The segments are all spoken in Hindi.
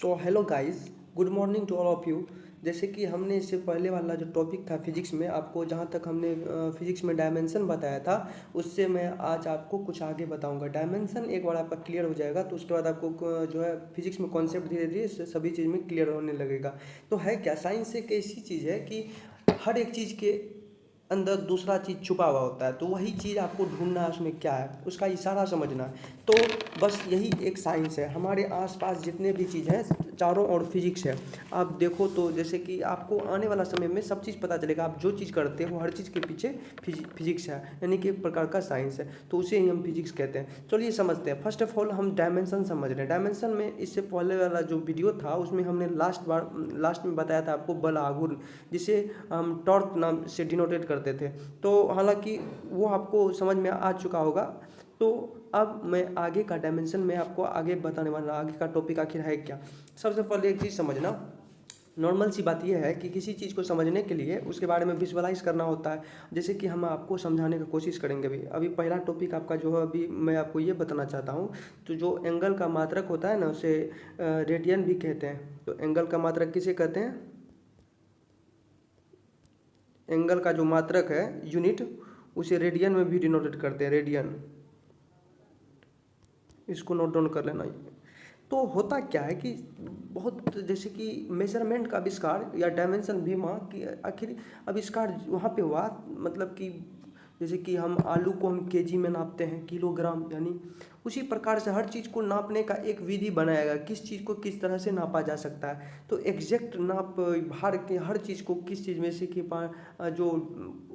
So hello guys, good morning to all of you. जैसे कि हमने इससे पहले वाला जो टॉपिक था फिजिक्स में, आपको जहाँ तक हमने फिजिक्स में डायमेंशन बताया था, उससे मैं आज आपको कुछ आगे बताऊंगा। डायमेंशन एक बार आपका क्लियर हो जाएगा तो उसके बाद आपको जो है फिजिक्स में कॉन्सेप्ट धीरे धीरे सभी चीज़ में क्लियर होने लगेगा। तो है क्या, साइंस एक ऐसी चीज़ है कि हर एक चीज़ के अंदर दूसरा चीज़ छुपा हुआ होता है, तो वही चीज़ आपको ढूंढना है उसमें क्या है, उसका इशारा समझना है। तो बस यही एक साइंस है। हमारे आसपास जितने भी चीज़ हैं चारों ओर फिजिक्स है। आप देखो तो जैसे कि आपको आने वाला समय में सब चीज़ पता चलेगा। आप जो चीज़ करते हो हर चीज़ के पीछे फिजिक्स है, यानी कि एक प्रकार का साइंस है, तो उसे ही हम फिजिक्स कहते हैं। चलिए समझते हैं। फर्स्ट ऑफ ऑल हम डायमेंशन समझ रहे हैं। डायमेंशन में इससे पहले वाला जो वीडियो था उसमें हमने लास्ट में बताया था आपको बल आघूर्ण, जिसे हम टॉर्क नाम से डिनोटेट करते थे। तो हालांकि वो आपको समझ में आ चुका होगा। तो अब मैं आगे का डायमेंशन में आपको आगे बताने वाला, आगे का टॉपिक आखिर है क्या। सबसे पहले एक चीज़ समझना, नॉर्मल सी बात यह है कि किसी चीज़ को समझने के लिए उसके बारे में विजुअलाइज करना होता है। जैसे कि हम आपको समझाने की कोशिश करेंगे। अभी पहला टॉपिक आपका जो है, अभी मैं आपको ये बताना चाहता हूँ। तो जो एंगल का मात्रक होता है ना, उसे रेडियन भी कहते हैं। तो एंगल का मात्रक किसे कहते हैं? एंगल का जो मात्रक है, यूनिट, उसे रेडियन में भी डिनोटेट करते हैं, रेडियन। इसको नोट डाउन कर लेना। तो होता क्या है कि बहुत, जैसे कि मेजरमेंट का आविष्कार या डायमेंशन भी वहाँ की आखिर आविष्कार वहाँ पे हुआ। मतलब कि जैसे कि हम आलू को हम केजी में नापते हैं, किलोग्राम, यानी उसी प्रकार से हर चीज़ को नापने का एक विधि बनाया गया, किस चीज़ को किस तरह से नापा जा सकता है। तो एग्जैक्ट नाप भार के हर चीज़ को किस चीज़ में से कि जो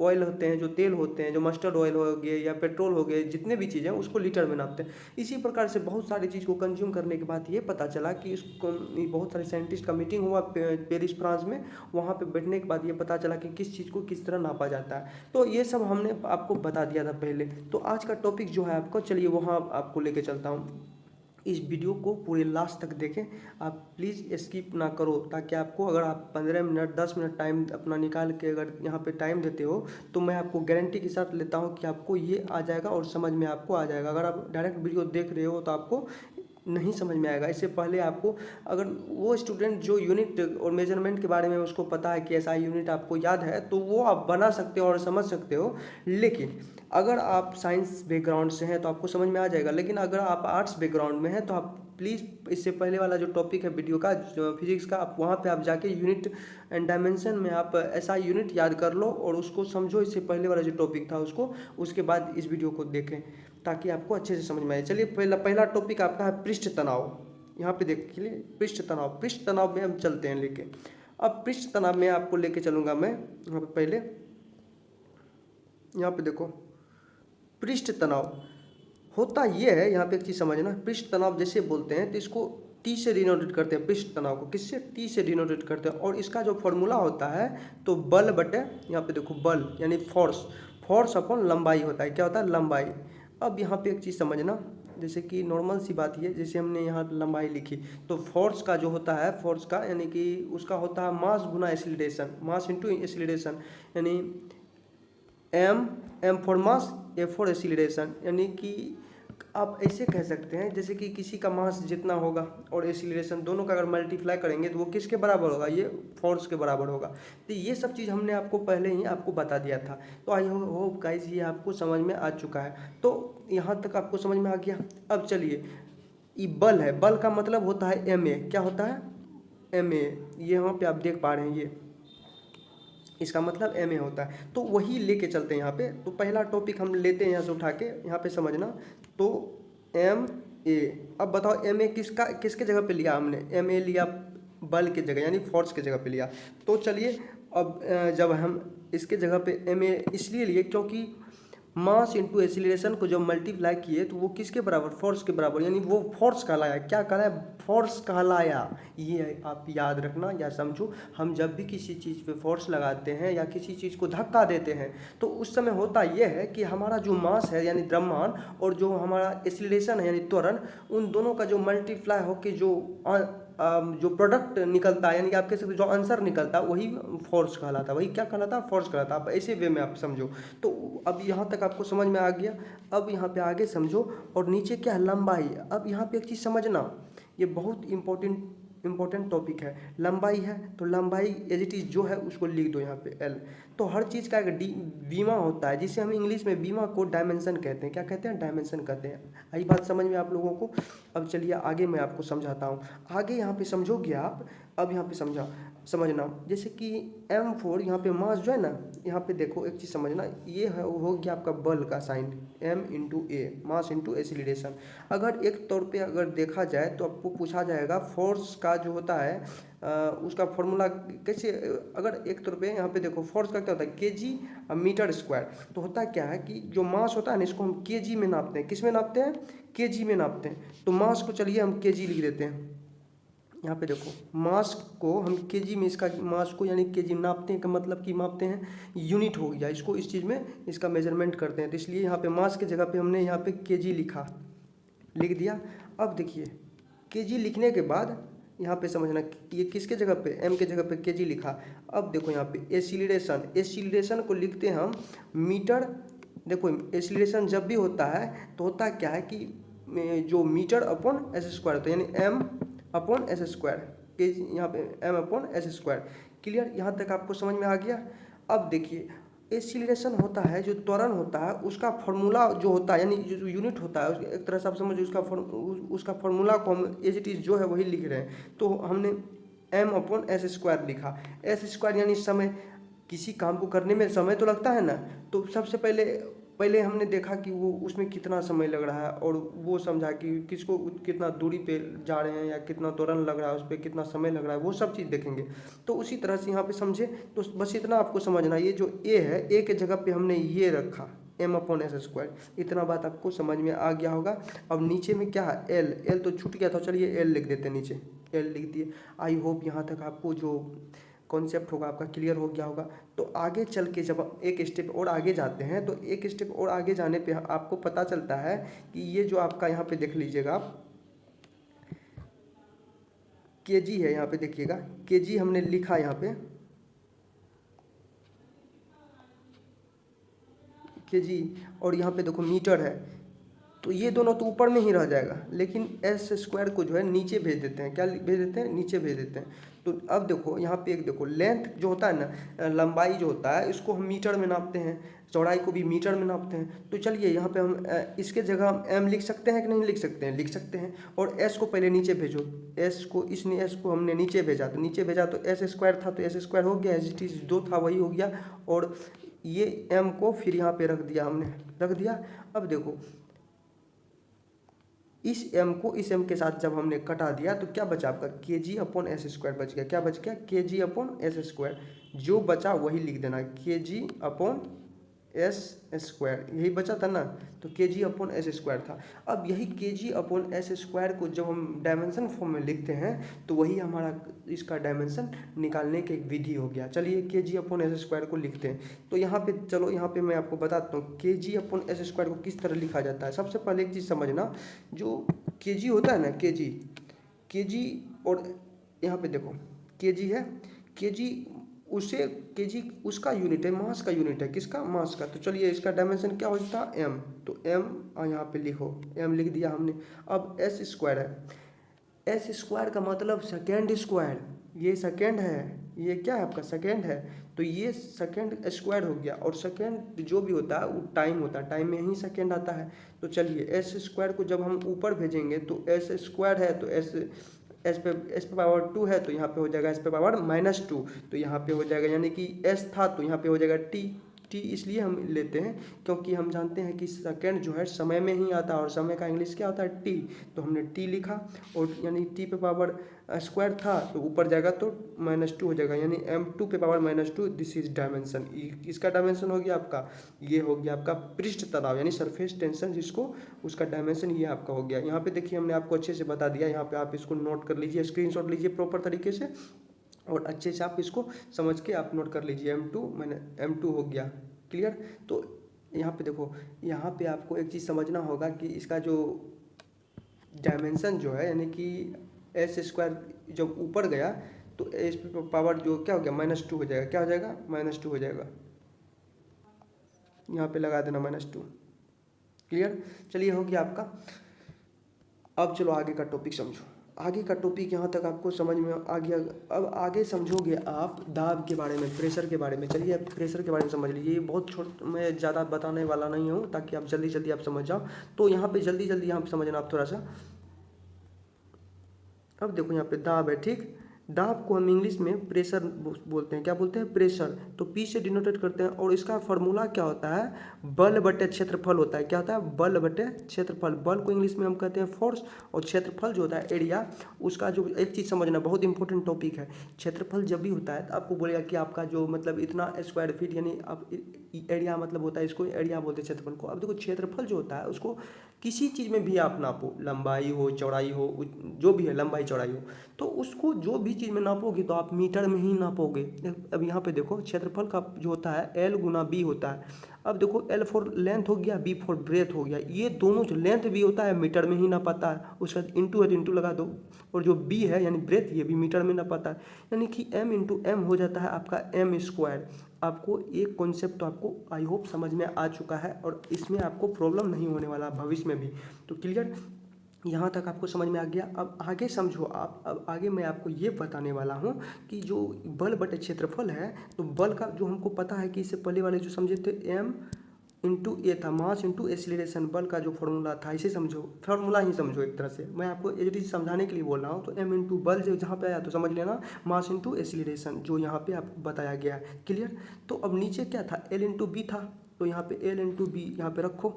ऑयल होते हैं, जो तेल होते हैं, जो मस्टर्ड ऑयल हो गए या पेट्रोल हो गए, जितने भी चीज़ें हैं उसको लीटर में नापते हैं। इसी प्रकार से बहुत सारी चीज़ को कंज्यूम करने के बाद ये पता चला कि इसको बहुत सारे साइंटिस्ट का मीटिंग हुआ पेरिस फ्रांस में। वहाँ पे बैठने के बाद ये पता चला कि किस चीज़ को किस तरह नापा जाता है। तो ये सब हमने आपको बता दिया था पहले। तो आज का टॉपिक जो है आपको, चलिए वहाँ आपको लेके चलता हूँ। इस वीडियो को पूरे लास्ट तक देखें। आप प्लीज़ स्किप ना करो, ताकि आपको, अगर आप 15 मिनट 10 मिनट टाइम अपना निकाल के अगर यहाँ पे टाइम देते हो, तो मैं आपको गारंटी के साथ लेता हूँ कि आपको ये आ जाएगा और समझ में आपको आ जाएगा। अगर आप डायरेक्ट वीडियो देख रहे हो तो आपको नहीं समझ में आएगा। इससे पहले आपको, अगर वो स्टूडेंट जो यूनिट और मेजरमेंट के बारे में उसको पता है कि ऐसा यूनिट आपको याद है, तो वो आप बना सकते हो और समझ सकते हो। लेकिन अगर आप साइंस बैकग्राउंड से हैं तो आपको समझ में आ जाएगा। लेकिन अगर आप आर्ट्स बैकग्राउंड में हैं तो आप प्लीज़ इससे पहले वाला जो टॉपिक है वीडियो का, फिजिक्स का, आप वहाँ पे आप जाके यूनिट एंड डायमेंशन में आप ऐसा यूनिट याद कर लो और उसको समझो। इससे पहले वाला जो टॉपिक था उसको, उसके बाद इस वीडियो को देखें, ताकि आपको अच्छे से समझ में आए। चलिए पहला टॉपिक आपका है पृष्ठ तनाव। यहाँ पे देखिए, पृष्ठ तनाव में हम चलते हैं लेके। अब पृष्ठ तनाव में आपको लेके चलूँगा मैं। यहाँ पे पहले, यहाँ पे देखो, पृष्ठ तनाव होता ये है। यहाँ पे एक चीज़ समझना, पृष्ठ तनाव जैसे बोलते हैं तो इसको टी से डिनोटेट करते हैं। पृष्ठ तनाव को किससे? टी से डिनोटेट करते हैं। और इसका जो फॉर्मूला होता है, तो बल बटे, यहाँ पे देखो, बल यानी फोर्स अपॉन लंबाई होता है। क्या होता है? लंबाई। अब यहाँ पे एक चीज़ समझना, जैसे कि नॉर्मल सी बात ये, जैसे हमने यहाँ लंबाई लिखी, तो फोर्स का जो होता है, फोर्स का यानी कि उसका होता है मास गुना एक्सीलरेशन, मास इंटू एक्सीलरेशन, यानी m for mass, a for acceleration. यानी कि आप ऐसे कह सकते हैं, जैसे कि किसी का मास जितना होगा और एक्सीलरेशन, दोनों का अगर मल्टीप्लाई करेंगे तो वो किसके बराबर होगा? ये फोर्स के बराबर होगा। तो ये सब चीज़ हमने आपको पहले ही आपको बता दिया था। तो आई होप गाइस ये आपको समझ में आ चुका है। तो यहाँ तक आपको समझ में आ गया। अब चलिए, ये बल है। बल का मतलब होता है एम ए। क्या होता है? M a. ये यहाँ पे आप देख पा रहे हैं, ये इसका मतलब एम ए होता है। तो वही लेके चलते हैं यहाँ पे। तो पहला टॉपिक हम लेते हैं यहाँ से उठा के, यहाँ पे समझना। तो एम ए, अब बताओ एम ए किसके जगह पे लिया हमने? एम ए लिया बल के जगह, यानी फोर्स के जगह पे लिया। तो चलिए, अब जब हम इसके जगह पे एम ए इसलिए लिए क्योंकि मास इंटू एक्सीलरेशन को जब मल्टीप्लाई किए तो वो किसके बराबर? फोर्स के बराबर, यानी वो फोर्स कहलाया। क्या कहलाया? फोर्स कहलाया। ये आप याद रखना या समझो। हम जब भी किसी चीज़ पे फोर्स लगाते हैं या किसी चीज़ को धक्का देते हैं, तो उस समय होता यह है कि हमारा जो मास है यानी द्रव्यमान, और जो हमारा एक्सीलरेशन है यानी त्वरण, उन दोनों का जो मल्टीप्लाई होकर जो प्रोडक्ट निकलता है, यानी कि आप कह सकते जो आंसर निकलता है, वही फोर्स कहलाता है। वही क्या कहलाता है? फोर्स कहलाता है। आप ऐसे वे में आप समझो। तो अब यहाँ तक आपको समझ में आ गया। अब यहाँ पे आगे समझो। और नीचे क्या है? लंबाई। अब यहाँ पे एक चीज़ समझना, ये बहुत इंपॉर्टेंट टॉपिक है। लंबाई है तो लंबाई एज इट इज़ जो है उसको लिख दो यहाँ पे एल। तो हर चीज़ का एक बीमा होता है, जिसे हम इंग्लिश में बीमा को डायमेंशन कहते हैं। क्या कहते हैं? डायमेंशन कहते हैं। आई बात समझ में आप लोगों को? अब चलिए आगे मैं आपको समझाता हूँ। आगे यहाँ पे समझोगे आप। अब यहाँ पे समझना, जैसे कि M4 यहाँ पे मास जो है ना, यहाँ पे देखो एक चीज़ समझना, ये है हो गया आपका बल का साइन, M इंटू ए, मास इंटू एसिलेशन। अगर एक तौर पे अगर देखा जाए तो आपको पूछा जाएगा फोर्स का जो होता है उसका फॉर्मूला कैसे। अगर एक तौर पे यहाँ पे देखो फोर्स का क्या होता है, केजी मीटर स्क्वायर। तो होता क्या है कि जो मास होता है ना, इसको हम केजी में नापते हैं। किस में नापते हैं? केजी में नापते हैं। तो मास को चलिए हम केजी लिख देते हैं। यहाँ पे देखो मास को हम केजी में, इसका मास को यानी केजी नापते हैं का मतलब कि मापते हैं, यूनिट हो गया। इसको इस चीज़ में इसका मेजरमेंट करते हैं। तो इसलिए यहाँ पे मास के जगह पे हमने यहाँ पे केजी लिख दिया। अब देखिए केजी लिखने के बाद यहाँ पे समझना ये किसके जगह पे, एम के जगह पे केजी लिखा। अब देखो यहाँ पे एसिलेशन को लिखते हैं हम मीटर। देखो एसिलेशन जब भी होता है तो होता क्या है कि जो मीटर अपॉन एस स्क्वायर होता है, यानी एम अपॉन एस स्क्वायर, के यहाँ पे m upon s square. Clear? यहाँ तक आपको समझ में आ गया? अब देखिए एसिलेशन होता है, जो त्वरण होता है उसका फॉर्मूला जो होता है, यानी जो यूनिट होता है, एक तरह से आप समझो उसका फॉर्मूला को हम एज इट इज़ जो है वही लिख रहे हैं। तो हमने एम अपॉन एस स्क्वायर लिखा। एस स्क्वायर यानी समय, किसी काम को करने में समय तो लगता है ना। तो सबसे पहले हमने देखा कि वो उसमें कितना समय लग रहा है, और वो समझा कि किसको कितना दूरी पे जा रहे हैं या कितना त्वरण लग रहा है, उस पर कितना समय लग रहा है, वो सब चीज़ देखेंगे। तो उसी तरह से यहाँ पे समझे तो बस इतना आपको समझना, ये जो ए है, ए के जगह पे हमने ये रखा एम अपॉन एस स्क्वायर। इतना बात आपको समझ में आ गया होगा। अब नीचे में क्या है, एल तो छूट गया था, चलिए एल लिख देते हैं, नीचे एल लिख दिए। आई होप यहाँ तक आपको जो कॉन्सेप्ट होगा आपका क्लियर हो गया होगा। तो आगे चल के जब एक स्टेप और आगे जाते हैं, तो एक स्टेप और आगे जाने पे आपको पता चलता है कि ये जो आपका यहाँ पे देख लीजिएगा आप, केजी है, यहाँ पे देखिएगा केजी हमने लिखा यहाँ पे केजी, और यहाँ पे देखो मीटर है। तो ये दोनों तो ऊपर में ही रह जाएगा, लेकिन एस स्क्वायर को जो है नीचे भेज देते हैं। क्या भेज देते हैं? नीचे भेज देते हैं। तो अब देखो यहाँ पे एक देखो लेंथ जो होता है ना, लंबाई जो होता है, इसको हम मीटर में नापते हैं, चौड़ाई को भी मीटर में नापते हैं। तो चलिए यहाँ पे हम इसके जगह हम एम लिख सकते हैं कि नहीं लिख सकते हैं? लिख सकते हैं। और एस को पहले नीचे भेजो, एस को हमने नीचे भेजा, तो नीचे भेजा तो एस स्क्वायर था, तो एस स्क्वायर हो गया, एस टी जो था वही हो गया। और ये एम को फिर यहाँ पे रख दिया, हमने रख दिया। अब देखो इस m को इस m के साथ जब हमने कटा दिया तो क्या बचा आपका, के जी अपॉन एस स्क्वायर बच गया। क्या बच गया? के जी अपॉन एस स्क्वायर। जो बचा वही लिख देना, के जी अपॉन एस स्क्वायर, यही बचा था ना। तो के जी अपॉन एस स्क्वायर था। अब यही के जी अपॉन एस स्क्वायर को जब हम डायमेंशन फॉर्म में लिखते हैं तो वही हमारा इसका डायमेंशन निकालने की एक विधि हो गया। चलिए के जी अपॉन एस स्क्वायर को लिखते हैं। तो यहाँ पे चलो, यहाँ पे मैं आपको बताता हूँ के जी अपॉन एस स्क्वायर को किस तरह लिखा जाता है। सबसे पहले एक चीज़ समझना, जो के जी होता है ना, के जी और यहाँ पे देखो के जी है, के जी उसे केजी उसका यूनिट है, मास का यूनिट है। किसका? मास का। तो चलिए इसका डायमेंशन क्या होता है? एम। तो एम यहाँ पे लिखो, एम लिख दिया हमने। अब एस स्क्वायर है, एस स्क्वायर का मतलब सेकेंड स्क्वायर, ये सेकेंड है, ये क्या है आपका सेकेंड है। तो ये सेकेंड स्क्वायर हो गया। और सेकेंड जो भी होता है वो टाइम होता है, टाइम में ही सेकेंड आता है। तो चलिए एस स्क्वायर को जब हम ऊपर भेजेंगे तो एस स्क्वायर है, तो एस पे पावर 2 है, तो यहाँ पे हो जाएगा एस पे पावर -2। तो यहाँ पे हो जाएगा, यानी कि एस था तो यहाँ पे हो जाएगा टी इसलिए हम लेते हैं क्योंकि हम जानते हैं कि सेकेंड जो है समय में ही आता है, और समय का इंग्लिश क्या होता है? टी। तो हमने टी लिखा, और यानी टी पे पावर स्क्वायर था तो ऊपर जाएगा तो -2 हो जाएगा, यानी m2 पे पावर -2। This is dimension. इसका डायमेंशन हो गया आपका, ये हो गया आपका पृष्ठ तनाव यानी सरफेस टेंशन, जिसको उसका डायमेंशन ये आपका हो गया। यहाँ पे देखिए हमने आपको अच्छे से बता दिया। यहाँ पे आप इसको नोट कर लीजिए, स्क्रीनशॉट लीजिए प्रॉपर तरीके से, और अच्छे से आप इसको समझ के आप नोट कर लीजिए। m2 हो गया। क्लियर? तो यहाँ पे देखो, यहाँ पे आपको एक चीज़ समझना होगा कि इसका जो डायमेंशन जो है, यानी कि एस स्क्वायर जब ऊपर गया तो एस पावर जो क्या हो गया, -2 हो जाएगा। क्या हो जाएगा? -2 हो जाएगा। यहाँ पे लगा देना -2। क्लियर? चलिए हो गया आपका। अब चलो आगे का टॉपिक समझो। आगे का टॉपिक यहाँ तक आपको समझ में आ गया। अब आगे समझोगे आप दाब के बारे में, प्रेशर के बारे में। चलिए आप प्रेशर के बारे में समझ लीजिए। ये बहुत मैं ज़्यादा बताने वाला नहीं हूँ ताकि आप जल्दी जल्दी आप समझ जाओ। तो यहाँ पे जल्दी जल्दी यहाँ पे समझना आप थोड़ा सा। अब देखो यहाँ पे दाब है, ठीक। दाब को हम इंग्लिश में प्रेशर बोलते हैं। क्या बोलते हैं? प्रेशर। तो पी से डिनोटेट करते हैं और इसका फॉर्मूला क्या होता है? बल बटे क्षेत्रफल होता है। क्या होता है? बल बटे क्षेत्रफल। बल को इंग्लिश में हम कहते हैं फोर्स, और क्षेत्रफल जो होता है एरिया, उसका जो एक चीज़ समझना बहुत इंपॉर्टेंट टॉपिक है। क्षेत्रफल जब भी होता है तो आपको बोलेगा कि आपका जो मतलब इतना स्क्वायर फीट, यानी आप एरिया मतलब होता है, इसको एरिया बोलते हैं क्षेत्रफल को। अब देखो क्षेत्रफल जो होता है उसको किसी चीज़ में भी आप नापो, लंबाई हो चौड़ाई हो, जो भी है लंबाई चौड़ाई हो, तो उसको जो भी चीज़ में नापोगे तो आप मीटर में ही नापोगे। अब यहाँ पे देखो क्षेत्रफल का जो होता है एल गुना बी होता है। अब देखो एल फॉर लेंथ हो गया, बी फॉर ब्रेथ हो गया। ये दोनों जो लेंथ भी होता है मीटर में ही नापाता है। उसका इंटू है तो इंटू लगा दो, और जो बी है यानी ब्रेथ, ये भी मीटर में नापाता है। यानी कि एम इंटू एम हो जाता है आपका एम स्क्वायर। आपको एक कॉन्सेप्ट तो आपको आई होप समझ में आ चुका है, और इसमें आपको प्रॉब्लम नहीं होने वाला भविष्य में भी। तो क्लियर, यहाँ तक आपको समझ में आ गया। अब आगे समझो आप। अब आगे मैं आपको ये बताने वाला हूँ कि जो बल बटे क्षेत्रफल है, तो बल का जो हमको पता है कि इससे पहले वाले जो समझे थे एम इंटू ए था, मास इंटू एक्सीलरेशन, बल का जो फॉर्मूला था। इसे समझो, फार्मूला ही समझो एक तरह से। मैं आपको एज इट इज समझाने के लिए बोल रहा हूँ। तो एम इंटू बल जो जहाँ पे आया तो समझ लेना मास इंटू एक्सीलरेशन, जो यहाँ पे आपको बताया गया है। क्लियर। तो अब नीचे क्या था? एल इंटू बी था। तो यहाँ पे एल इंटू बी यहाँ पे रखो।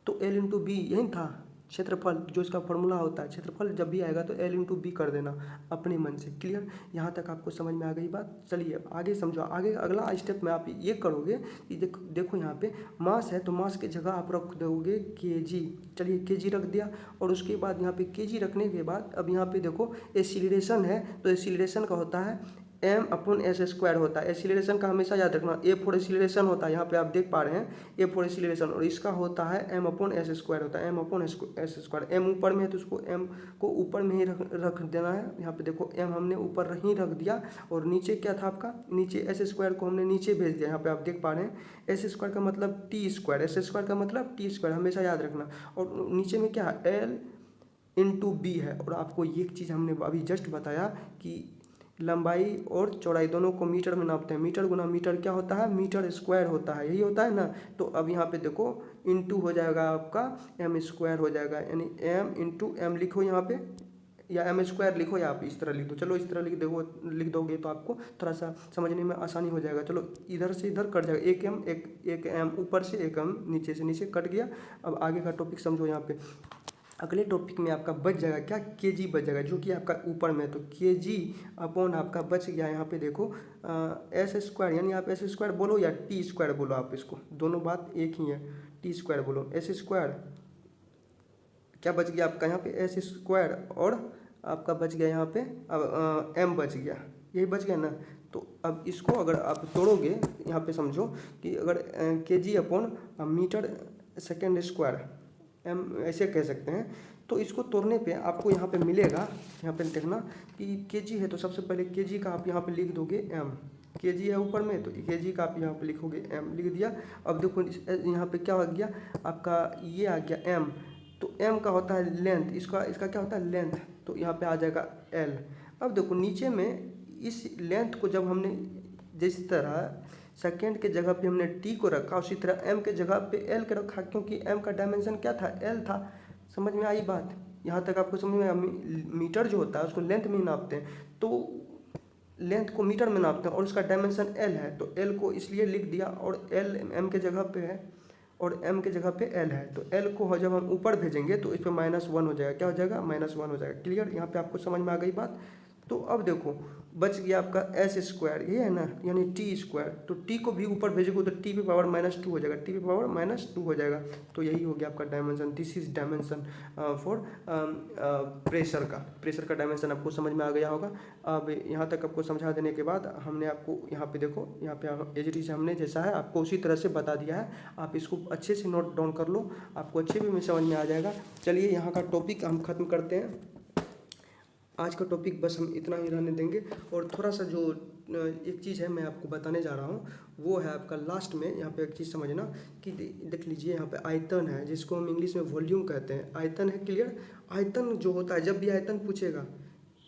तो एल इंटू बी यही था क्षेत्रफल, जो इसका फॉर्मूला होता है। क्षेत्रफल जब भी आएगा तो एल इंटू बी कर देना अपने मन से। क्लियर, यहाँ तक आपको समझ में आ गई बात। चलिए आगे समझो। आगे अगला स्टेप में आप ये करोगे कि देखो यहाँ पे मास है, तो मास की जगह आप रख दोगे केजी। चलिए केजी रख दिया, और उसके बाद यहाँ पे केजी रखने के बाद अब यहाँ पे देखो एक्सीलरेशन है, तो एक्सीलरेशन का होता है एम अपॉन एस स्क्वायर होता है। एक्सीलरेशन का हमेशा याद रखना, ए फॉर एक्सीलरेशन होता है, यहाँ पे आप देख पा रहे हैं ए फॉर एक्सीलरेशन, और इसका होता है एम अपॉन एस स्क्वायर होता है, m upon s square. M ऊपर में है तो उसको एम को ऊपर में ही रख देना है। यहाँ पे देखो एम हमने ऊपर ही रख दिया, और नीचे क्या था आपका? नीचे एस स्क्वायर को हमने नीचे भेज दिया। यहाँ पे आप देख पा रहे हैं एस स्क्वायर का मतलब टी स्क्वायर, एस स्क्वायर का मतलब टी स्क्वायर, हमेशा याद रखना। और नीचे में क्या है? एल इंटू बी है। और आपको एक चीज़ हमने अभी जस्ट बताया कि लंबाई और चौड़ाई दोनों को मीटर में नापते हैं। मीटर गुना मीटर क्या होता है? मीटर स्क्वायर होता है, यही होता है ना। तो अब यहाँ पे देखो इंटू हो जाएगा आपका एम स्क्वायर हो जाएगा, यानी एम इंटू एम लिखो यहाँ पे, या एम स्क्वायर लिखो, या आप इस तरह लिख दो। चलो इस तरह लिख दोगे तो आपको थोड़ा सा समझने में आसानी हो जाएगा। चलो इधर से इधर कट जाएगा, एक एम ऊपर से, एक एम नीचे से, नीचे कट गया। अब आगे का टॉपिक समझो। यहाँ पे अगले टॉपिक में आपका बच जाएगा क्या? केजी बच जाएगा, जो कि आपका ऊपर में है। तो केजी अपॉन आपका बच गया यहाँ पे देखो एस स्क्वायर, यानी आप एस स्क्वायर बोलो या टी स्क्वायर बोलो, आप इसको दोनों बात एक ही है। टी स्क्वायर बोलो, एस स्क्वायर क्या बच गया आपका यहाँ पे? एस स्क्वायर, और आपका बच गया यहाँ पे अब एम बच गया, यही बच गया ना। तो अब इसको अगर आप तोड़ोगे, यहाँ पे समझो कि अगर kg upon metre second square, m ऐसे कह सकते हैं, तो इसको तोड़ने पे आपको यहाँ पे मिलेगा, यहाँ पे देखना कि केजी है तो सबसे पहले केजी का आप यहाँ पे लिख दोगे एम। केजी है ऊपर में, तो केजी का आप यहाँ पे लिखोगे एम, लिख दिया। अब देखो यहाँ पे क्या हो गया आपका? ये आ गया एम। तो एम का होता है लेंथ, इसका क्या होता है? लेंथ। तो यहाँ पे आ जाएगा एल। अब देखो नीचे में इस लेंथ को जब हमने जिस तरह सेकेंड के जगह पे हमने टी को रखा, उसी तरह एम के जगह पे एल के रखा, क्योंकि एम का डायमेंशन क्या था? एल था। समझ में आई बात? यहाँ तक आपको समझ में आया? मीटर जो होता है उसको लेंथ में ही नापते हैं, तो लेंथ को मीटर में नापते हैं, और उसका डायमेंशन एल है, तो एल को इसलिए लिख दिया। और एल एम के जगह पे है और एम के जगह पे एल है, तो एल को जब हम ऊपर भेजेंगे तो इस पर -1 हो जाएगा। क्या हो जाएगा? -1 हो जाएगा। क्लियर, यहाँ पे आपको समझ में आ गई बात। तो अब देखो बच गया आपका एस स्क्वायर, ये है ना, यानी टी स्क्वायर। तो टी को भी ऊपर भेजोगे तो टी पे पावर -2 हो जाएगा, टी पे पावर -2 हो जाएगा। तो यही हो गया आपका dimension. This is dimension for pressure का। प्रेशर का डायमेंशन आपको समझ में आ गया होगा। अब यहाँ तक आपको समझा देने के बाद हमने आपको यहाँ पे देखो, यहाँ पे एज इट इज हमने जैसा है आपको उसी तरह से बता दिया है। आप इसको अच्छे से नोट डाउन कर लो, आपको अच्छे भी में समझ में आ जाएगा। चलिए यहाँ का टॉपिक हम खत्म करते हैं। आज का टॉपिक बस हम इतना ही रहने देंगे, और थोड़ा सा जो एक चीज़ है मैं आपको बताने जा रहा हूँ, वो है आपका लास्ट में। यहाँ पे एक चीज़ समझना कि देख लीजिए यहाँ पे आयतन है, जिसको हम इंग्लिश में वॉल्यूम कहते हैं। आयतन है, क्लियर। आयतन जो होता है, जब भी आयतन पूछेगा,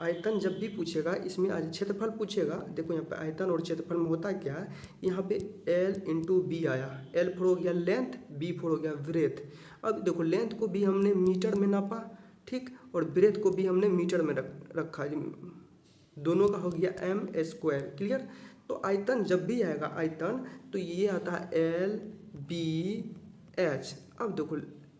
आयतन जब भी पूछेगा, इसमें आज क्षेत्रफल पूछेगा। देखो यहाँ पे आयतन और क्षेत्रफल में होता क्या है, यहाँ पे L इंटू बी आया। L फोर हो गया लेंथ, B फोर हो गया ब्रेथ। अब देखो लेंथ को भी हमने मीटर में नापा, ठीक, और ब्रेथ को भी हमने मीटर में रखा, दोनों का हो गया m स्क्वायर, क्लियर। तो आयतन जब भी आएगा आयतन, तो ये आता है L B H। अब देखो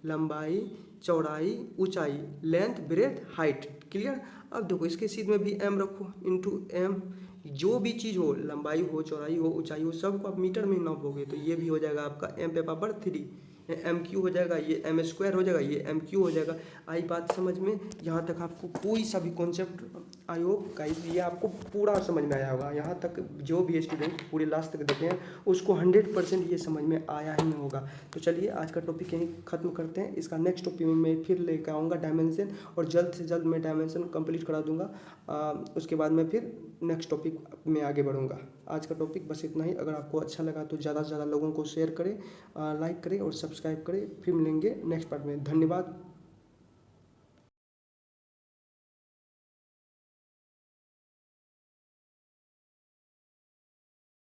लंबाई, चौड़ाई, ऊंचाई, लेंथ, ब्रेथ, हाइट, क्लियर। अब देखो इसके सीध में भी m रखो इंटू m। जो भी चीज़ हो, लंबाई हो, चौड़ाई हो, ऊंचाई हो, सबको आप मीटर में नापोगे तो ये भी हो जाएगा आपका m पे पावर 3, एम क्यू हो जाएगा, ये एम स्क्वायर हो जाएगा, ये एम क्यू हो जाएगा। आई बात समझ में? यहाँ तक आपको कोई सा भी कॉन्सेप्ट, आई होप गाइस ये आपको पूरा समझ में आया होगा। यहाँ तक जो भी स्टूडेंट पूरे लास्ट तक देखे हैं उसको 100% ये समझ में आया ही नहीं होगा। तो चलिए आज का टॉपिक यहीं ख़त्म करते हैं। इसका नेक्स्ट टॉपिक में मैं फिर लेकर आऊँगा डायमेंशन, और जल्द से जल्द मैं डायमेंशन कंप्लीट करा दूँगा। उसके बाद मैं फिर नेक्स्ट टॉपिक में आगे बढ़ूँगा। आज का टॉपिक बस इतना ही। अगर आपको अच्छा लगा तो ज़्यादा से ज़्यादा लोगों को शेयर करें, लाइक करें और सब्सक्राइब करें। फिर मिलेंगे नेक्स्ट पार्ट में। धन्यवाद।